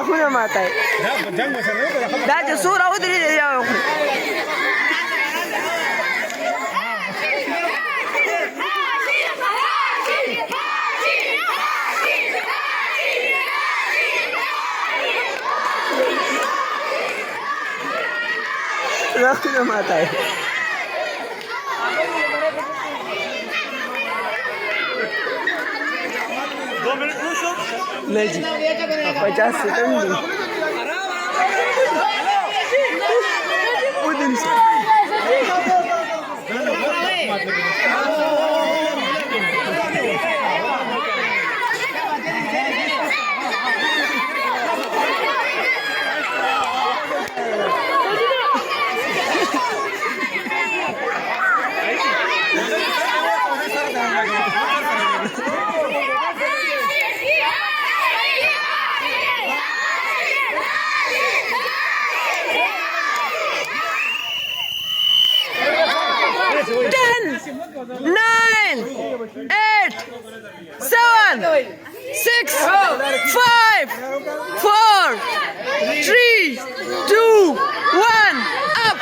Hakuna Matay. Dati sura ko dili ya. Hakuna Matay. नहीं जी 50 second वो दिन से Nine, 8, 7, 6, 5, 4, 3, 2, 1, up.